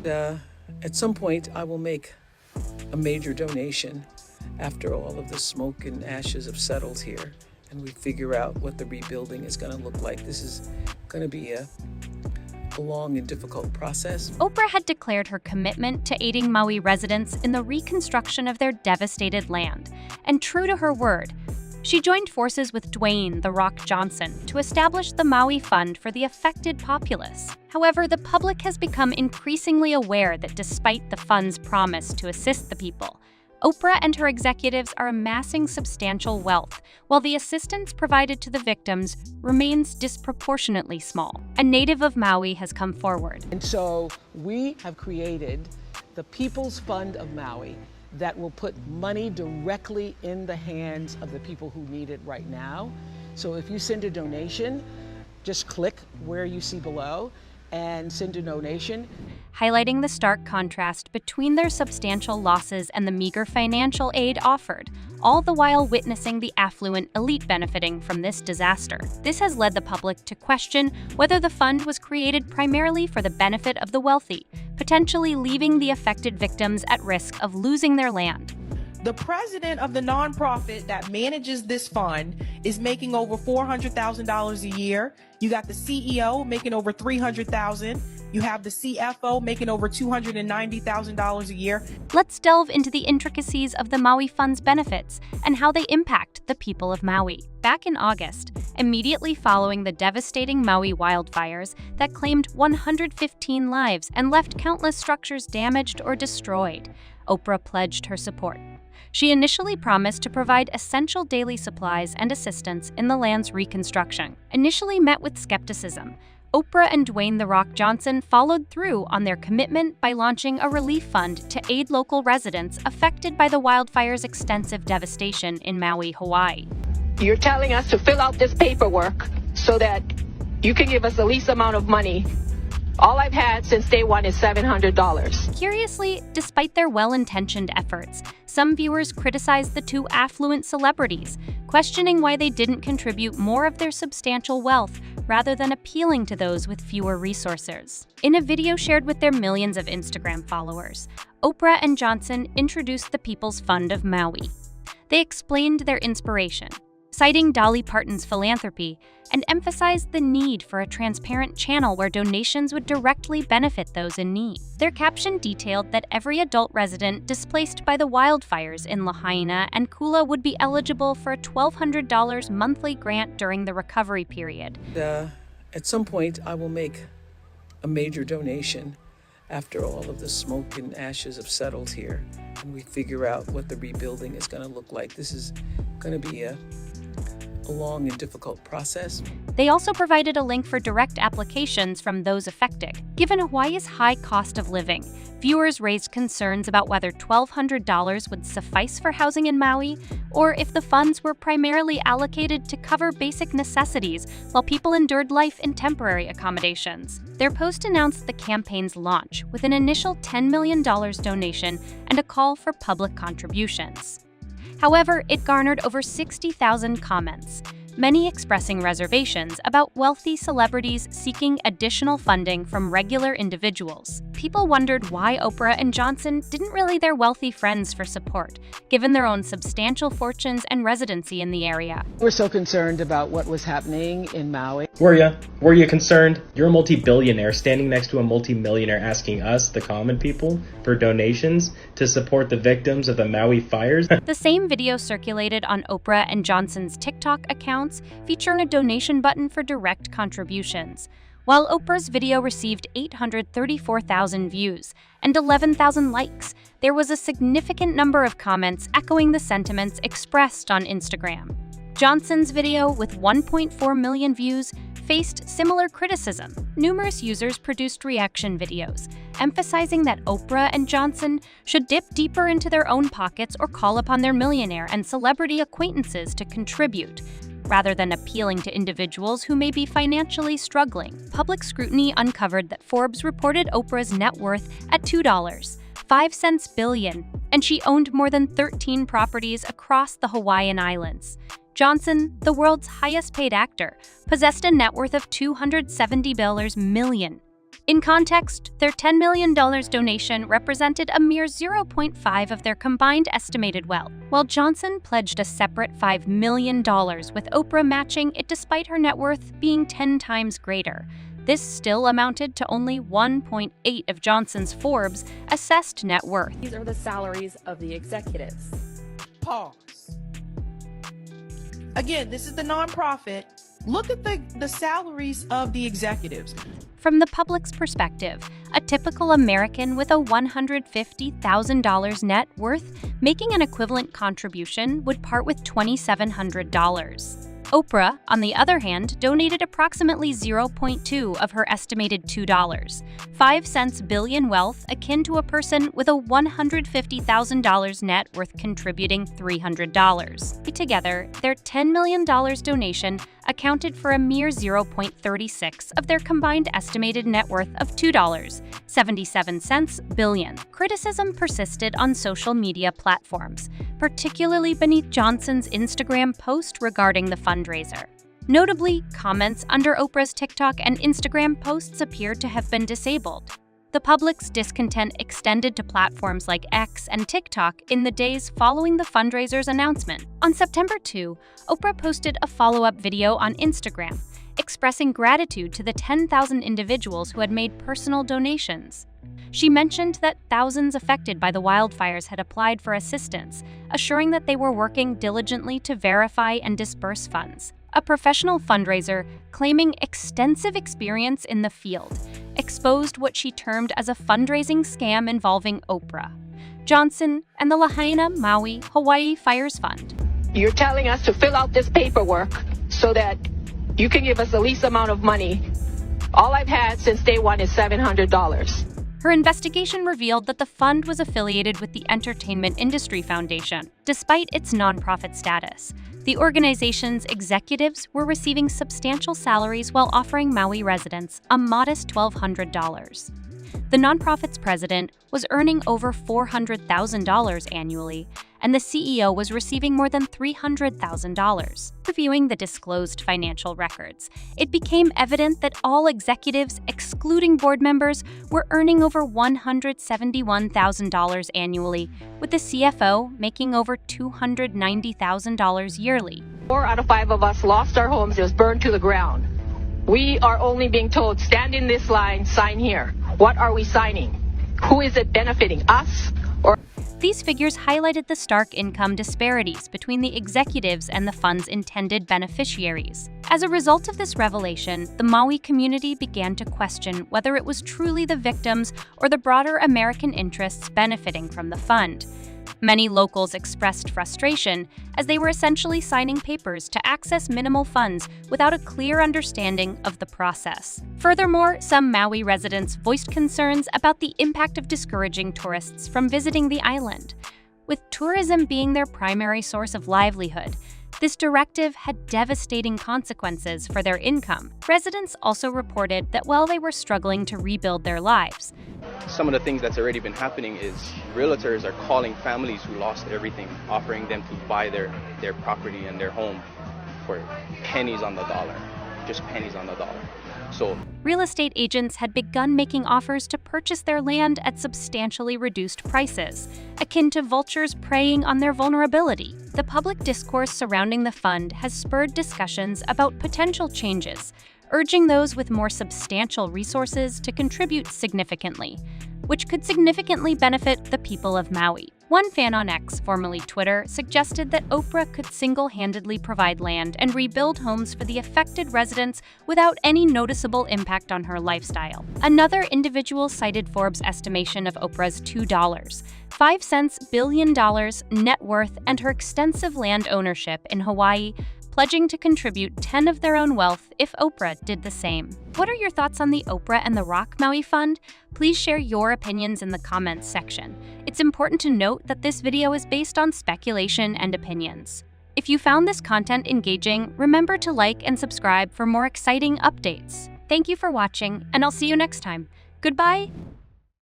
Uh, at some point, I will make a major donation after all of the smoke and ashes have settled here and we figure out what the rebuilding is going to look like. This is going to be a long and difficult process. Oprah had declared her commitment to aiding Maui residents in the reconstruction of their devastated land. And true to her word, she joined forces with Dwayne "The Rock" Johnson to establish the Maui Fund for the affected populace. However, the public has become increasingly aware that despite the fund's promise to assist the people, Oprah and her executives are amassing substantial wealth, while the assistance provided to the victims remains disproportionately small. A native of Maui has come forward. And so we have created the People's Fund of Maui that will put money directly in the hands of the people who need it right now. So if you send a donation, just click where you see below and send a donation. Highlighting the stark contrast between their substantial losses and the meager financial aid offered, all the while witnessing the affluent elite benefiting from this disaster. This has led the public to question whether the fund was created primarily for the benefit of the wealthy, potentially leaving the affected victims at risk of losing their land. The president of the nonprofit that manages this fund is making over $400,000 a year. You got the CEO making over $300,000. You have the CFO making over $290,000 a year. Let's delve into the intricacies of the Maui Fund's benefits and how they impact the people of Maui. Back in August, immediately following the devastating Maui wildfires that claimed 115 lives and left countless structures damaged or destroyed, Oprah pledged her support. She initially promised to provide essential daily supplies and assistance in the land's reconstruction. Initially met with skepticism, Oprah and Dwayne "The Rock" Johnson followed through on their commitment by launching a relief fund to aid local residents affected by the wildfire's extensive devastation in Maui, Hawaii. You're telling us to fill out this paperwork so that you can give us the least amount of money. All I've had since day one is $700. Curiously, despite their well-intentioned efforts, some viewers criticized the two affluent celebrities, questioning why they didn't contribute more of their substantial wealth rather than appealing to those with fewer resources. In a video shared with their millions of Instagram followers, Oprah and Johnson introduced the People's Fund of Maui. They explained their inspiration, citing Dolly Parton's philanthropy, and emphasized the need for a transparent channel where donations would directly benefit those in need. Their caption detailed that every adult resident displaced by the wildfires in Lahaina and Kula would be eligible for a $1,200 monthly grant during the recovery period. At some point, I will make a major donation after all of the smoke and ashes have settled here and we figure out what the rebuilding is going to look like. This is going to be a long and difficult process. They also provided a link for direct applications from those affected. Given Hawaii's high cost of living, viewers raised concerns about whether $1,200 would suffice for housing in Maui, or if the funds were primarily allocated to cover basic necessities while people endured life in temporary accommodations. Their post announced the campaign's launch with an initial $10 million donation and a call for public contributions. However, it garnered over 60,000 comments, many expressing reservations about wealthy celebrities seeking additional funding from regular individuals. People wondered why Oprah and Johnson didn't rally their wealthy friends for support, given their own substantial fortunes and residency in the area. We're so concerned about what was happening in Maui. Were ya? Were you concerned? You're a multi-billionaire standing next to a multi-millionaire asking us, the common people, for donations to support the victims of the Maui fires? The same video circulated on Oprah and Johnson's TikTok accounts, featuring a donation button for direct contributions. While Oprah's video received 834,000 views and 11,000 likes, there was a significant number of comments echoing the sentiments expressed on Instagram. Johnson's video, with 1.4 million views, faced similar criticism. Numerous users produced reaction videos, emphasizing that Oprah and Johnson should dip deeper into their own pockets or call upon their millionaire and celebrity acquaintances to contribute, rather than appealing to individuals who may be financially struggling. Public scrutiny uncovered that Forbes reported Oprah's net worth at $2.05 billion, and she owned more than 13 properties across the Hawaiian Islands. Johnson, the world's highest-paid actor, possessed a net worth of $270 million. In context, their $10 million donation represented a mere 0.5 of their combined estimated wealth, while Johnson pledged a separate $5 million, with Oprah matching it despite her net worth being 10 times greater. This still amounted to only 1.8 of Johnson's Forbes assessed net worth. These are the salaries of the executives. Pause. Again, this is the nonprofit. Look at the salaries of the executives. From the public's perspective, a typical American with a $150,000 net worth making an equivalent contribution would part with $2,700. Oprah, on the other hand, donated approximately 0.2 of her estimated $2.05 billion wealth, akin to a person with a $150,000 net worth contributing $300. Together, their $10 million donation accounted for a mere 0.36 of their combined estimated net worth of $2.77 billion. Criticism persisted on social media platforms, particularly beneath Johnson's Instagram post regarding the fundraiser. Notably, comments under Oprah's TikTok and Instagram posts appeared to have been disabled. The public's discontent extended to platforms like X and TikTok in the days following the fundraiser's announcement. On September 2, Oprah posted a follow-up video on Instagram, expressing gratitude to the 10,000 individuals who had made personal donations. She mentioned that thousands affected by the wildfires had applied for assistance, assuring that they were working diligently to verify and disperse funds. A professional fundraiser claiming extensive experience in the field exposed what she termed as a fundraising scam involving Oprah, Johnson, and the Lahaina, Maui, Hawaii Fires Fund. You're telling us to fill out this paperwork so that you can give us the least amount of money. All I've had since day one is $700. Her investigation revealed that the fund was affiliated with the Entertainment Industry Foundation. Despite its nonprofit status, the organization's executives were receiving substantial salaries while offering Maui residents a modest $1,200. The nonprofit's president was earning over $400,000 annually, and the CEO was receiving more than $300,000. Reviewing the disclosed financial records, it became evident that all executives, excluding board members, were earning over $171,000 annually, with the CFO making over $290,000 yearly. 4 out of 5 of us lost our homes. It was burned to the ground. We are only being told, stand in this line, sign here. What are we signing? Who is it benefiting, us or? These figures highlighted the stark income disparities between the executives and the fund's intended beneficiaries. As a result of this revelation, the Maui community began to question whether it was truly the victims or the broader American interests benefiting from the fund. Many locals expressed frustration as they were essentially signing papers to access minimal funds without a clear understanding of the process. Furthermore, some Maui residents voiced concerns about the impact of discouraging tourists from visiting the island. With tourism being their primary source of livelihood, this directive had devastating consequences for their income. Residents also reported that while they were struggling to rebuild their lives, some of the things that's already been happening is realtors are calling families who lost everything, offering them to buy their property and their home for pennies on the dollar, just pennies on the dollar. So real estate agents had begun making offers to purchase their land at substantially reduced prices, akin to vultures preying on their vulnerability. The public discourse surrounding the fund has spurred discussions about potential changes, urging those with more substantial resources to contribute significantly, which could significantly benefit the people of Maui. One fan on X, formerly Twitter, suggested that Oprah could single-handedly provide land and rebuild homes for the affected residents without any noticeable impact on her lifestyle. Another individual cited Forbes' estimation of Oprah's $2.05 billion net worth and her extensive land ownership in Hawaii, pledging to contribute 10 of their own wealth if Oprah did the same. What are your thoughts on the Oprah and the Rock Maui Fund? Please share your opinions in the comments section. It's important to note that this video is based on speculation and opinions. If you found this content engaging, remember to like and subscribe for more exciting updates. Thank you for watching, and I'll see you next time. Goodbye!